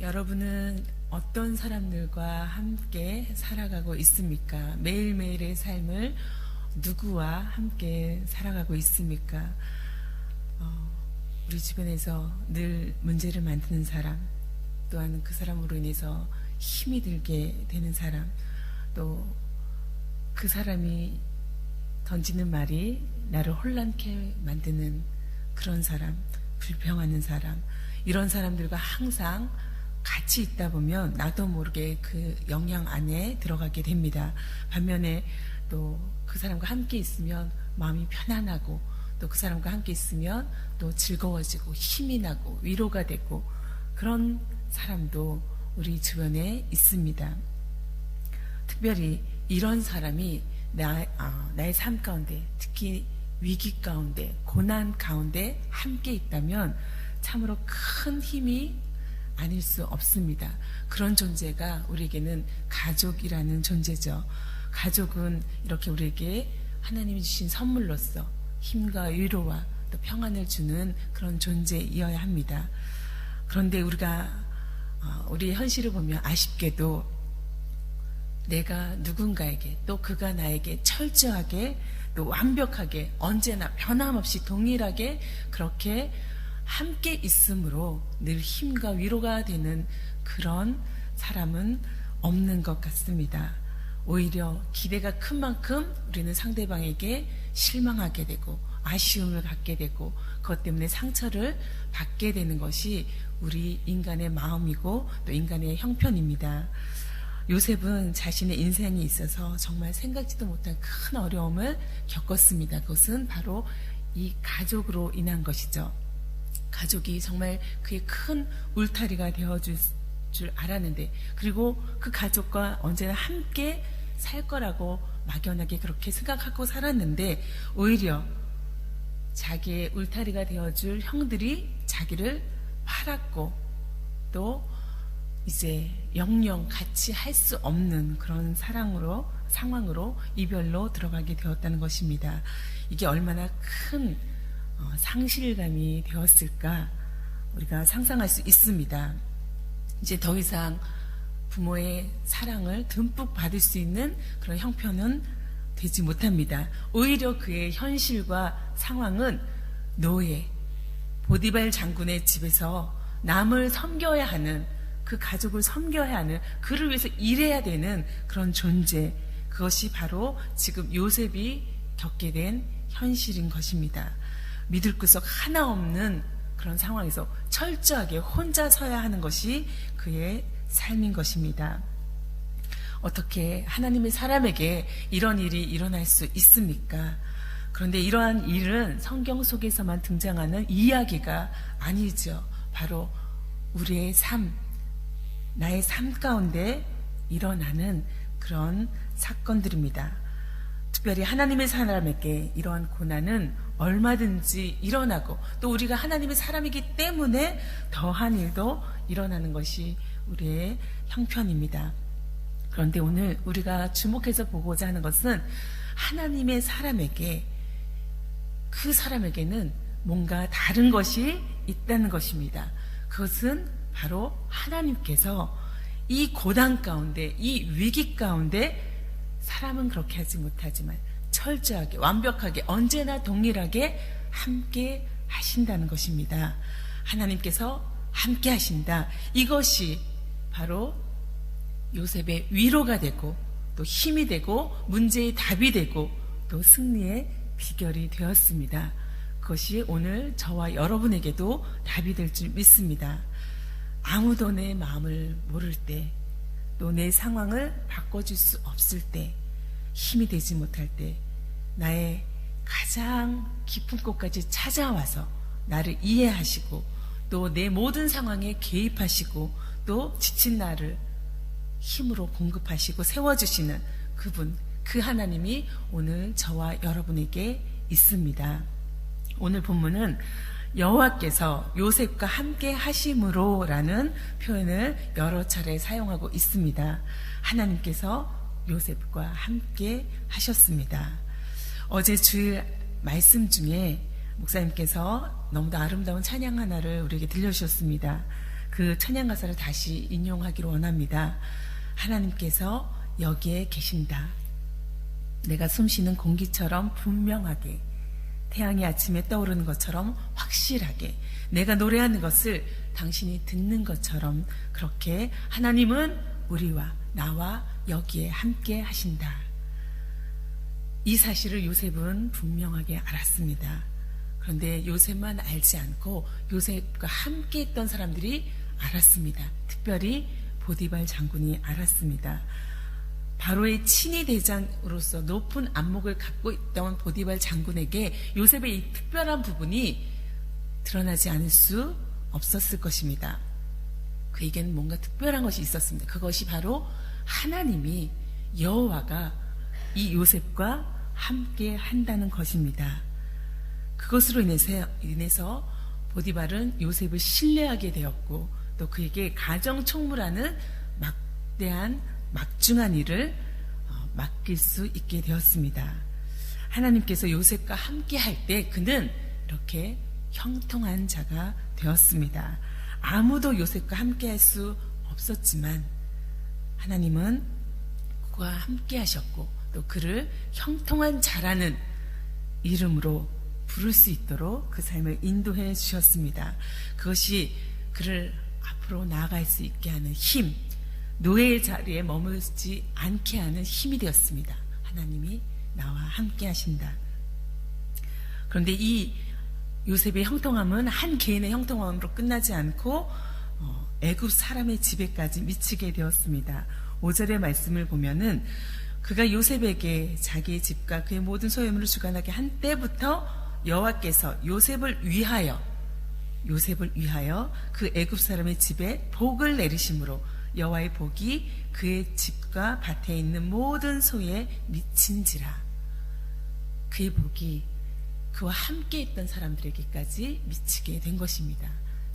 여러분은 어떤 사람들과 함께 살아가고 있습니까? 매일매일의 삶을 누구와 함께 살아가고 있습니까? 우리 주변에서 늘 문제를 만드는 사람, 또한 그 사람으로 인해서 힘이 들게 되는 사람, 또 그 사람이 던지는 말이 나를 혼란케 만드는 그런 사람, 불평하는 사람, 이런 사람들과 항상 같이 있다 보면 나도 모르게 그 영향 안에 들어가게 됩니다. 반면에 또 그 사람과 함께 있으면 마음이 편안하고, 또 그 사람과 함께 있으면 또 즐거워지고 힘이 나고 위로가 되고, 그런 사람도 우리 주변에 있습니다. 특별히 이런 사람이 나의 삶 가운데, 특히 위기 가운데, 고난 가운데 함께 있다면 참으로 큰 힘이 아닐 수 없습니다. 그런 존재가 우리에게는 가족이라는 존재죠. 가족은 이렇게 우리에게 하나님이 주신 선물로서 힘과 위로와 또 평안을 주는 그런 존재이어야 합니다. 그런데 우리의 현실을 보면 아쉽게도 내가 누군가에게, 또 그가 나에게 철저하게, 또 완벽하게, 언제나 변함없이 동일하게 그렇게 함께 있으므로 늘 힘과 위로가 되는 그런 사람은 없는 것 같습니다. 오히려 기대가 큰 만큼 우리는 상대방에게 실망하게 되고 아쉬움을 갖게 되고, 그것 때문에 상처를 받게 되는 것이 우리 인간의 마음이고 또 인간의 형편입니다. 요셉은 자신의 인생에 있어서 정말 생각지도 못한 큰 어려움을 겪었습니다. 그것은 바로 이 가족으로 인한 것이죠. 가족이 정말 그의 큰 울타리가 되어줄 줄 알았는데, 그리고 그 가족과 언제나 함께 살 거라고 막연하게 그렇게 생각하고 살았는데, 오히려 자기의 울타리가 되어줄 형들이 자기를 팔았고, 또 이제 영영 같이 할 수 없는 그런 상황으로 이별로 들어가게 되었다는 것입니다. 이게 얼마나 큰 상실감이 되었을까 우리가 상상할 수 있습니다. 이제 더 이상 부모의 사랑을 듬뿍 받을 수 있는 그런 형편은 되지 못합니다. 오히려 그의 현실과 상황은 노예, 보디발 장군의 집에서 남을 섬겨야 하는, 그 가족을 섬겨야 하는, 그를 위해서 일해야 되는 그런 존재, 그것이 바로 지금 요셉이 겪게 된 현실인 것입니다. 믿을 구석 하나 없는 그런 상황에서 철저하게 혼자 서야 하는 것이 그의 삶인 것입니다. 어떻게 하나님의 사람에게 이런 일이 일어날 수 있습니까? 그런데 이러한 일은 성경 속에서만 등장하는 이야기가 아니죠. 바로 우리의 삶, 나의 삶 가운데 일어나는 그런 사건들입니다. 특별히 하나님의 사람에게 이러한 고난은 얼마든지 일어나고, 또 우리가 하나님의 사람이기 때문에 더한 일도 일어나는 것이 우리의 형편입니다. 그런데 오늘 우리가 주목해서 보고자 하는 것은 하나님의 사람에게, 그 사람에게는 뭔가 다른 것이 있다는 것입니다. 그것은 바로 하나님께서 이 고난 가운데, 이 위기 가운데 사람은 그렇게 하지 못하지만 철저하게, 완벽하게, 언제나 동일하게 함께 하신다는 것입니다. 하나님께서 함께 하신다. 이것이 바로 요셉의 위로가 되고, 또 힘이 되고, 문제의 답이 되고, 또 승리의 비결이 되었습니다. 그것이 오늘 저와 여러분에게도 답이 될 줄 믿습니다. 아무도 내 마음을 모를 때, 또 내 상황을 바꿔줄 수 없을 때, 힘이 되지 못할 때, 나의 가장 깊은 곳까지 찾아와서 나를 이해하시고, 또 내 모든 상황에 개입하시고, 또 지친 나를 힘으로 공급하시고 세워주시는 그분, 그 하나님이 오늘 저와 여러분에게 있습니다. 오늘 본문은 여호와께서 요셉과 함께 하심으로 라는 표현을 여러 차례 사용하고 있습니다. 하나님께서 요셉과 함께 하셨습니다. 어제 주일 말씀 중에 목사님께서 너무도 아름다운 찬양 하나를 우리에게 들려주셨습니다. 그 찬양가사를 다시 인용하기를 원합니다. 하나님께서 여기에 계신다. 내가 숨쉬는 공기처럼 분명하게, 태양이 아침에 떠오르는 것처럼 확실하게, 내가 노래하는 것을 당신이 듣는 것처럼 그렇게 하나님은 우리와 나와 여기에 함께 하신다. 이 사실을 요셉은 분명하게 알았습니다. 그런데 요셉만 알지 않고 요셉과 함께 있던 사람들이 알았습니다. 특별히 보디발 장군이 알았습니다. 바로의 친위 대장으로서 높은 안목을 갖고 있던 보디발 장군에게 요셉의 이 특별한 부분이 드러나지 않을 수 없었을 것입니다. 그에게는 뭔가 특별한 것이 있었습니다. 그것이 바로 하나님이, 여호와가 이 요셉과 함께 한다는 것입니다. 그것으로 인해서 보디발은 요셉을 신뢰하게 되었고 또 그에게 가정 총무라는 막대한 막중한 일을 맡길 수 있게 되었습니다. 하나님께서 요셉과 함께 할 때 그는 이렇게 형통한 자가 되었습니다. 아무도 요셉과 함께 할 수 없었지만 하나님은 그와 함께 하셨고 또 그를 형통한 자라는 이름으로 부를 수 있도록 그 삶을 인도해 주셨습니다. 그것이 그를 앞으로 나아갈 수 있게 하는 힘, 노예의 자리에 머물지 않게 하는 힘이 되었습니다. 하나님이 나와 함께 하신다. 그런데 이 요셉의 형통함은 한 개인의 형통함으로 끝나지 않고 애굽 사람의 집에까지 미치게 되었습니다. 5절의 말씀을 보면은 그가 요셉에게 자기의 집과 그의 모든 소유물을 주관하게 한 때부터 여호와께서 요셉을 위하여 그 애굽 사람의 집에 복을 내리심으로 여호와의 복이 그의 집과 밭에 있는 모든 소에 미친지라. 그의 복이 그와 함께 있던 사람들에게까지 미치게 된 것입니다.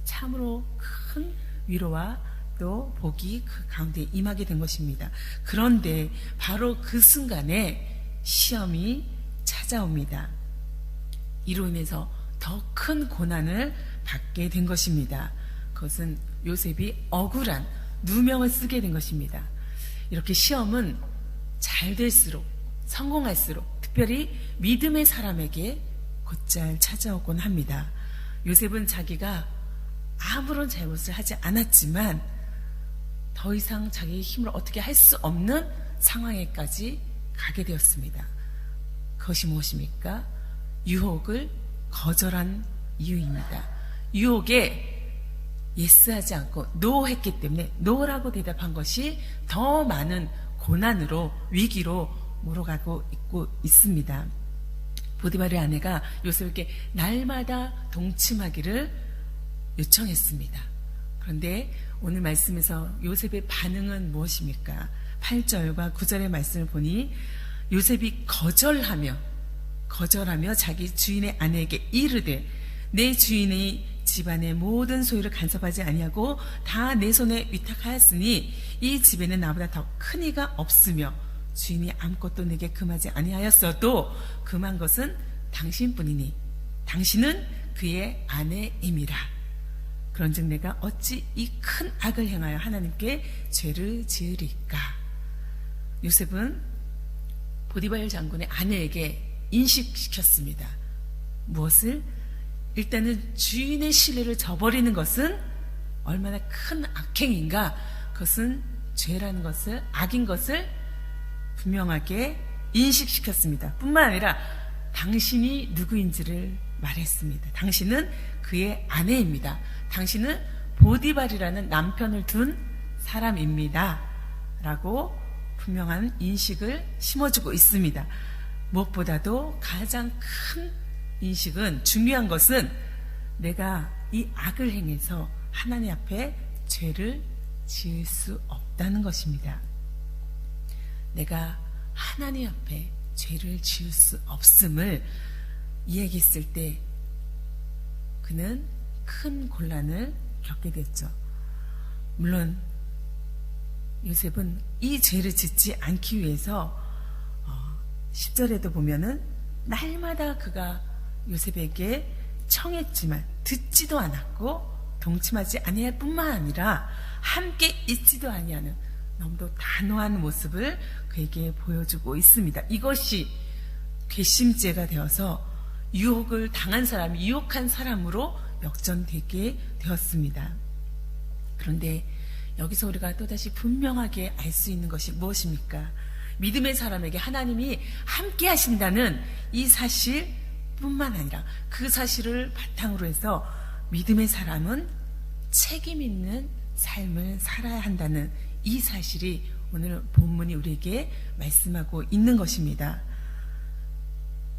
참으로 큰 위로와 또 복이 그 가운데 임하게 된 것입니다. 그런데 바로 그 순간에 시험이 찾아옵니다. 이로 인해서 더 큰 고난을 받게 된 것입니다. 그것은 요셉이 억울한 누명을 쓰게 된 것입니다. 이렇게 시험은 잘 될수록, 성공할수록 특별히 믿음의 사람에게 곧잘 찾아오곤 합니다. 요셉은 자기가 아무런 잘못을 하지 않았지만 더 이상 자기의 힘으로 어떻게 할 수 없는 상황에까지 가게 되었습니다. 그것이 무엇입니까? 유혹을 거절한 이유입니다. 유혹에 예스하지 않고 노 했기 때문에 노라고 대답한 것이 더 많은 고난으로, 위기로 몰아가고 있습니다. 보디발의 아내가 요셉에게 날마다 동침하기를 요청했습니다. 그런데 오늘 말씀에서 요셉의 반응은 무엇입니까? 8절과 9절의 말씀을 보니 요셉이 거절하며 자기 주인의 아내에게 이르되 내 주인의 집안의 모든 소유를 간섭하지 아니하고 다 내 손에 위탁하였으니 이 집에는 나보다 더 큰 이가 없으며 주인이 아무것도 내게 금하지 아니하였어도 금한 것은 당신뿐이니 당신은 그의 아내임이라. 그런즉 내가 어찌 이 큰 악을 행하여 하나님께 죄를 지으리까. 요셉은 보디발 장군의 아내에게 인식시켰습니다. 무엇을? 일단은 주인의 신뢰를 저버리는 것은 얼마나 큰 악행인가, 그것은 죄라는 것을, 악인 것을 분명하게 인식시켰습니다. 뿐만 아니라 당신이 누구인지를 말했습니다. 당신은 그의 아내입니다. 당신은 보디발이라는 남편을 둔 사람입니다. 라고 분명한 인식을 심어주고 있습니다. 무엇보다도 가장 큰 인식은, 중요한 것은 내가 이 악을 행해서 하나님 앞에 죄를 지을 수 없다는 것입니다. 내가 하나님 앞에 죄를 지을 수 없음을 이야기했을 때 그는 큰 곤란을 겪게 됐죠. 물론 요셉은 이 죄를 짓지 않기 위해서 10절에도 보면은 날마다 그가 요셉에게 청했지만 듣지도 않았고 동침하지 아니할 뿐만 아니라 함께 있지도 아니하는 너무도 단호한 모습을 그에게 보여주고 있습니다. 이것이 괘씸죄가 되어서 유혹을 당한 사람, 유혹한 사람으로 역전되게 되었습니다. 그런데 여기서 우리가 또다시 분명하게 알 수 있는 것이 무엇입니까? 믿음의 사람에게 하나님이 함께 하신다는 이 사실뿐만 아니라 그 사실을 바탕으로 해서 믿음의 사람은 책임 있는 삶을 살아야 한다는 이 사실이 오늘 본문이 우리에게 말씀하고 있는 것입니다.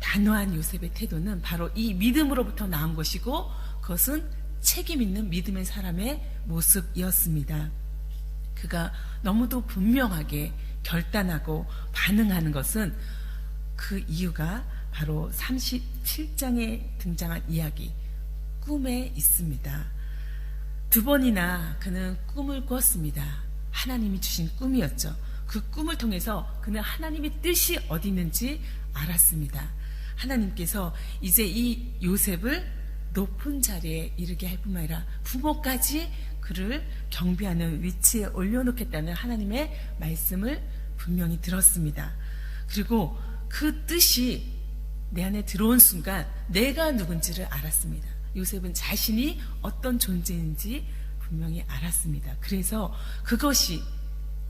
단호한 요셉의 태도는 바로 이 믿음으로부터 나온 것이고 그것은 책임 있는 믿음의 사람의 모습이었습니다. 그가 너무도 분명하게 결단하고 반응하는 것은 그 이유가 바로 37장에 등장한 이야기 꿈에 있습니다. 2번이나 그는 꿈을 꾸었습니다. 하나님이 주신 꿈이었죠. 그 꿈을 통해서 그는 하나님의 뜻이 어디 있는지 알았습니다. 하나님께서 이제 이 요셉을 높은 자리에 이르게 할 뿐만 아니라 부모까지 그를 경비하는 위치에 올려놓겠다는 하나님의 말씀을 분명히 들었습니다. 그리고 그 뜻이 내 안에 들어온 순간 내가 누군지를 알았습니다. 요셉은 자신이 어떤 존재인지 분명히 알았습니다. 그래서 그것이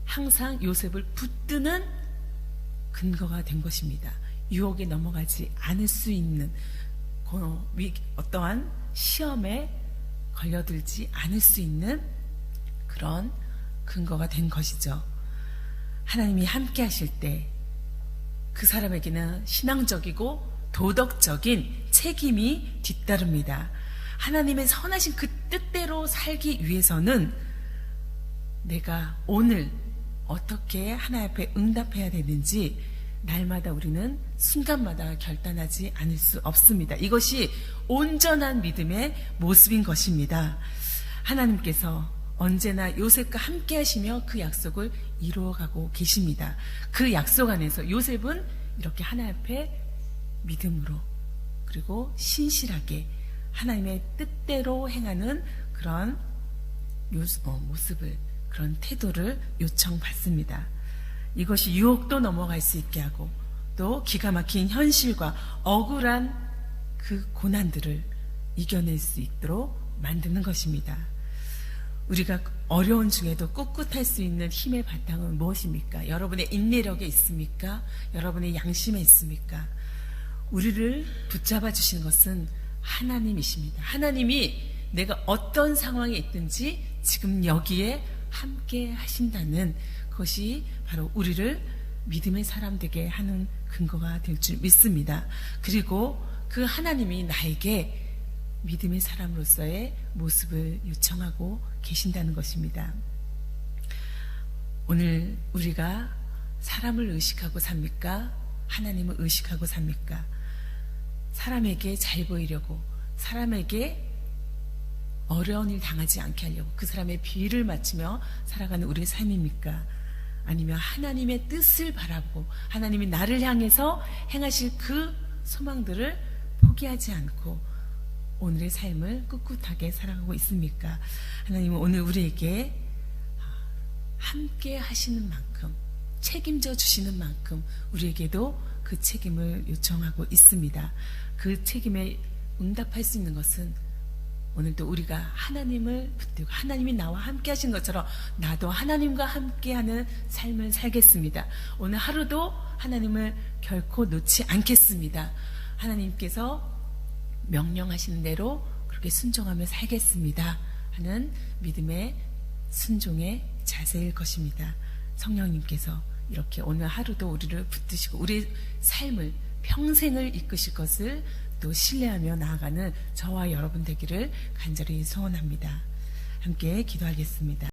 항상 요셉을 붙드는 근거가 된 것입니다. 유혹에 넘어가지 않을 수 있는 어떠한 시험에 걸려들지 않을 수 있는 그런 근거가 된 것이죠. 하나님이 함께 하실 때 그 사람에게는 신앙적이고 도덕적인 책임이 뒤따릅니다. 하나님의 선하신 그 뜻대로 살기 위해서는 내가 오늘 어떻게 하나님 앞에 응답해야 되는지 날마다 우리는 순간마다 결단하지 않을 수 없습니다. 이것이 온전한 믿음의 모습인 것입니다. 하나님께서 언제나 요셉과 함께 하시며 그 약속을 이루어가고 계십니다. 그 약속 안에서 요셉은 이렇게 하나님 앞에 믿음으로 그리고 신실하게 하나님의 뜻대로 행하는 그런 모습을, 그런 태도를 요청받습니다. 이것이 유혹도 넘어갈 수 있게 하고 또 기가 막힌 현실과 억울한 그 고난들을 이겨낼 수 있도록 만드는 것입니다. 우리가 어려운 중에도 꿋꿋할 수 있는 힘의 바탕은 무엇입니까? 여러분의 인내력에 있습니까? 여러분의 양심에 있습니까? 우리를 붙잡아 주시는 것은 하나님이십니다. 하나님이 내가 어떤 상황에 있든지 지금 여기에 함께 하신다는 것이 바로 우리를 믿음의 사람 되게 하는 근거가 될 줄 믿습니다. 그리고 그 하나님이 나에게 믿음의 사람으로서의 모습을 요청하고 계신다는 것입니다. 오늘 우리가 사람을 의식하고 삽니까? 하나님을 의식하고 삽니까? 사람에게 잘 보이려고, 사람에게 어려운 일 당하지 않게 하려고 그 사람의 비위를 맞추며 살아가는 우리의 삶입니까? 아니면 하나님의 뜻을 바라보고 하나님이 나를 향해서 행하실 그 소망들을 포기하지 않고 오늘의 삶을 꿋꿋하게 살아가고 있습니까? 하나님은 오늘 우리에게 함께 하시는 만큼, 책임져 주시는 만큼 우리에게도 그 책임을 요청하고 있습니다. 그 책임에 응답할 수 있는 것은 오늘도 우리가 하나님을 붙들고 하나님이 나와 함께 하신 것처럼 나도 하나님과 함께하는 삶을 살겠습니다. 오늘 하루도 하나님을 결코 놓지 않겠습니다. 하나님께서 명령하시는 대로 그렇게 순종하며 살겠습니다 하는 믿음의 순종의 자세일 것입니다. 성령님께서 이렇게 오늘 하루도 우리를 붙드시고 우리의 삶을 평생을 이끄실 것을 또 신뢰하며 나아가는 저와 여러분 되기를 간절히 소원합니다. 함께 기도하겠습니다.